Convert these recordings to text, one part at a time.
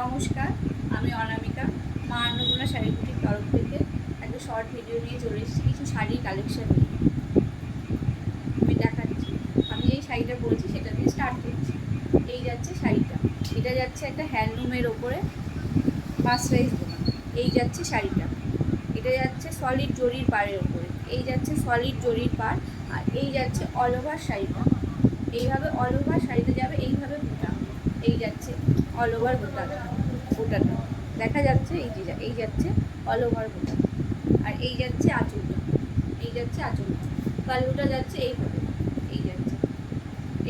নমস্কার, আমি অনামিকা মা অন্নপূর্ণা শাড়ি বুটির তরফ থেকে একটা শর্ট ভিডিও নিয়ে চলে এসেছি কিছু শাড়ির কালেকশন নিয়ে। আমি দেখাচ্ছি, আমি এই শাড়িটা বলছি সেটা দিয়ে স্টার্ট করছি। এই যাচ্ছে শাড়িটা, এটা যাচ্ছে একটা হ্যান্ডলুমের ওপরে মাসরাইজ বোনা। এই যাচ্ছে শাড়িটা, এটা যাচ্ছে সলিড জরির পাড়ের ওপরে। এই যাচ্ছে সলিড জরির পাড়, আর এই যাচ্ছে অল ওভার শাড়িটা। এইভাবে অল ওভার শাড়িতে যাবে, এইভাবে বুটা। এই যাচ্ছে অল ওভার বুটাটা দেখা যাচ্ছে। এই যাচ্ছে অল ওভার বুটা, আর এই যাচ্ছে আঁচলটা। এই যাচ্ছে আঁচলটা, পাল্লুটা যাচ্ছে এইভাবে।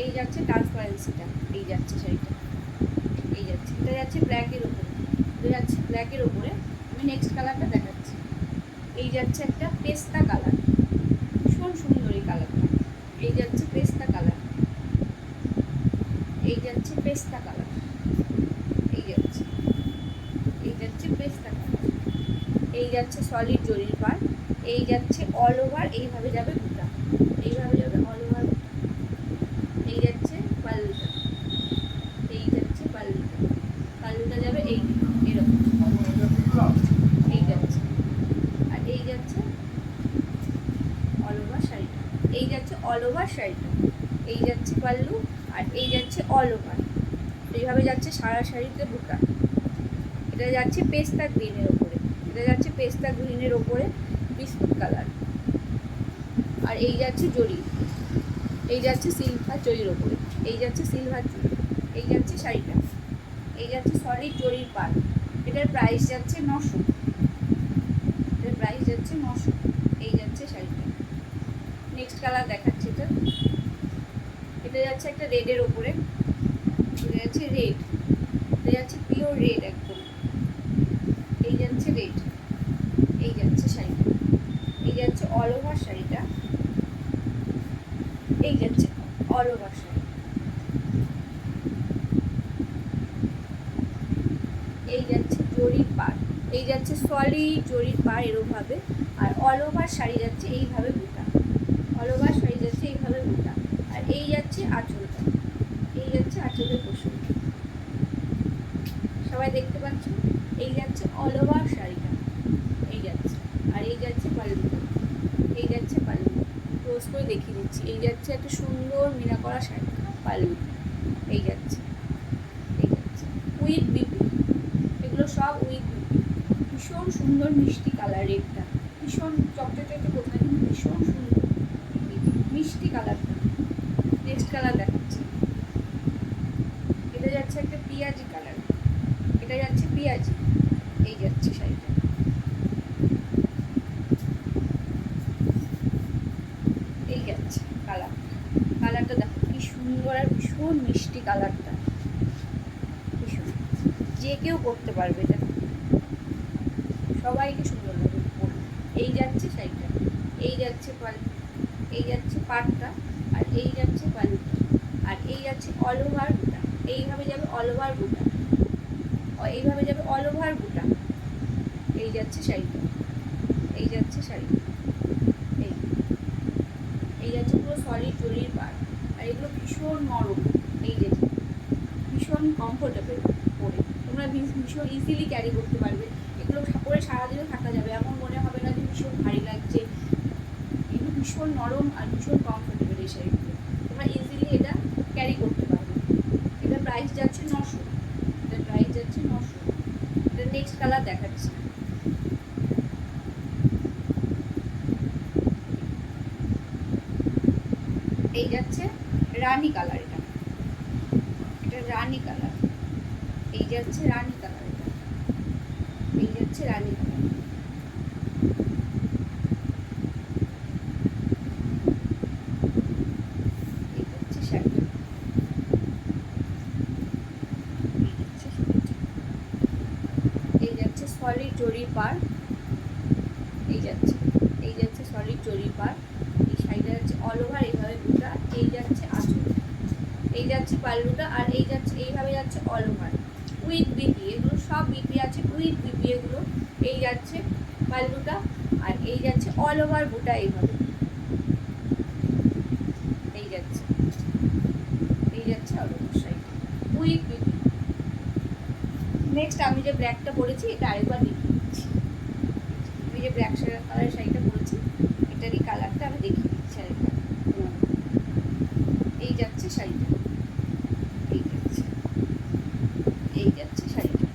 এই যাচ্ছে ট্রান্সপারেন্সিটা। এই যাচ্ছে শাড়িটা, এই যাচ্ছে, এটা যাচ্ছে ব্ল্যাকের ওপরে। আমি নেক্সট কালারটা দেখাচ্ছি। এই যাচ্ছে একটা পেস্তা কালার, ভীষণ সুন্দর এই কালারটা। এই যাচ্ছে পেস্তা কালার, এই যাচ্ছে পেস্তা কালার, এই যাচ্ছে পেস্তা কালার। এই যাচ্ছে সলিড জরির পার। এই যাচ্ছে অল ওভার, এইভাবে যাবে বুটা, এইভাবে যাবে অল ওভার বুটা। এই যাচ্ছে পাল্লুটা, পাল্লুটা যাবে এরকম। এই যাচ্ছে, আর এই যাচ্ছে অল ওভার শাড়িটা। এই যাচ্ছে অল ওভার শাড়িটা, এই যাচ্ছে পাল্লু, আর এই যাচ্ছে অল ওভার। এইভাবে যাচ্ছে সারা শাড়িতে বুটা। এটা যাচ্ছে পেস্তা গ্রিনের ওপরে, বিস্কুট কালার। আর এই যাচ্ছে জরি, এই যাচ্ছে সিলভার জরির ওপরে। এই যাচ্ছে সিলভার জরি, এই যাচ্ছে শাড়িটা। এই যাচ্ছে সলিড জরির পাড়। এটার প্রাইস যাচ্ছে 900। এই যাচ্ছে শাড়িটা। নেক্সট কালার দেখাচ্ছি। এটা যাচ্ছে একটা রেডের ওপরে। এটা যাচ্ছে রেড, এটা যাচ্ছে পিওর রেড একদম। এই যাচ্ছে রেড, এই যাচ্ছে শাড়িটা। এই যাচ্ছে অল ওভার শাড়িটা, এই যাচ্ছে অল ওভার শাড়ি। এই যাচ্ছে জরির পাড়, এই যাচ্ছে সলিড জরির পাড় এরকমভাবে। আর অল ওভার শাড়ি যাচ্ছে এইভাবে বুটা, আর এই যাচ্ছে আঁচলটা, এই যাচ্ছে আঁচলের পোষণ। সবাই দেখতে পাচ্ছ? এই যাচ্ছে অল ওভার শাড়িটা, এই যাচ্ছে, আর এই যাচ্ছে পাল্লুটা। ক্লোজ করে দেখিয়ে দিচ্ছি। এই যাচ্ছে একটা সুন্দর মিনা করা শাড়ি, পাল্লু। এই যাচ্ছে উইথ বিপি, এগুলো সব উইথ বিপি। ভীষণ সুন্দর মিষ্টি কালার, রেডটা ভীষণ চকচকে কোথায়, কিন্তু ভীষণ সুন্দর মিষ্টি কালারটা। নেক্সট কালার দেখাচ্ছি। এটা যাচ্ছে একটা পিঁয়াজি কালার, এটা যাচ্ছে পিঁয়াজি। এই যাচ্ছে শাড়িটা, এই যাচ্ছে কালারটা দেখো কি সুন্দর, আর ভীষণ মিষ্টি কালারটা, ভীষণ। যে কেউ করতে পারবে এটা, সবাইকে সুন্দর লাগবে পরতে। এই যাচ্ছে শাড়িটা, এই যাচ্ছে পাল্লু, এই যাচ্ছে পাটটা, আর এই যাচ্ছে পাল্লুটা, আর এই যাচ্ছে অল ওভার বুটা। এইভাবে যাবে অল ওভার বুটা, এই যাচ্ছে শাড়িটা, এই যাচ্ছে পুরো সলিড জরির পাড়। আর এগুলো ভীষণ নরম, এই যে ভীষণ কমফোর্টেবল পরে, তোমরা ভীষণ ইজিলি ক্যারি করতে পারবে। এগুলো পরে সারাদিনও থাকা যাবে, এমন মনে হবে না যে ভীষণ ভারী লাগছে। এগুলো ভীষণ নরম আর ভীষণ কমফোর্টেবল এই শাড়িগুলো, তোমরা ইজিলি এটা ক্যারি করতে পারবে। এটা প্রাইস যাচ্ছে 900। এটা নেক্সট কালার দেখাচ্ছি। এই যাচ্ছে রানী কালার, এটা রানী কালার। এই যাচ্ছে রানী কালার, এই যাচ্ছে রানী কালার। এই যাচ্ছে শাড়িটা, এই যাচ্ছে সলিড জরির পাড়। এই যাচ্ছে সলিড জরির পাড়। এই শাড়িটা যাচ্ছে অল ওভার এইভাবে বুটা। এই যাচ্ছে আঁচল, এই যাচ্ছে পাল্লুটা, আর এই যাচ্ছে এইভাবে যাচ্ছে অল ওভার উইথ বিপি। এগুলো সব বিপি আছে, উইথ বিপি এগুলো। এই যাচ্ছে পাল্লুটা, আর এই যাচ্ছে অল ওভার বুটা এইভাবে। এই যাচ্ছে অল ওভার শাড়িটা উইথ বিপি। নেক্সট আমি যে ব্ল্যাকটা পরেছি এটা আরেকবার দেখিয়ে দিচ্ছি। আমি যে ব্ল্যাক কালারের শাড়িটা পরেছি এটারই কালারটা আমি দেখিয়ে দিচ্ছি আরেকবার। এই যাচ্ছে শাড়িটা, এই যাচ্ছে, এই যাচ্ছে শাড়িটা,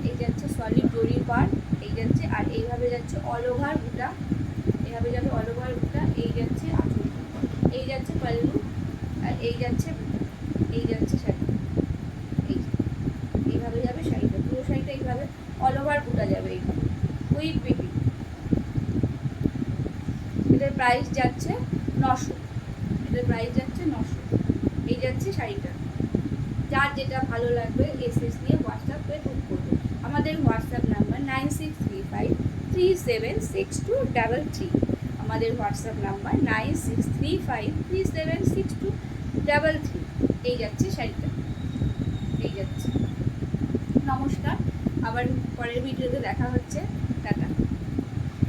এই যাচ্ছে সলিড জরির পার, এই যাচ্ছে, আর এইভাবে যাচ্ছে অল ওভার বুটা, এইভাবে যাবে অল ওভার বুটা, এই যাচ্ছে আঁচল, এই যাচ্ছে পাল্লু, আর এই যাচ্ছে বুটা, এই যাচ্ছে শাড়ি, এইভাবে যাবে শাড়িটা, পুরো শাড়িটা এইভাবে অল ওভার বুটা যাবে এইভাবে উইথ বেবি। এটার প্রাইস যাচ্ছে 900, এটার প্রাইস যাচ্ছে 900। এই যাচ্ছে শাড়িটা, যার যেটা ভালো লাগবে এসএস দিয়ে হোয়াটসঅ্যাপ করে বুক করবে। আমাদের হোয়াটসঅ্যাপ নাম্বার 9635376233। আমাদের হোয়াটসঅ্যাপ নাম্বার 9635376233। এই যাচ্ছে শাড়িটা, এই যাচ্ছে। নমস্কার, আবার পরের ভিডিওতে দেখা হচ্ছে, টাটা।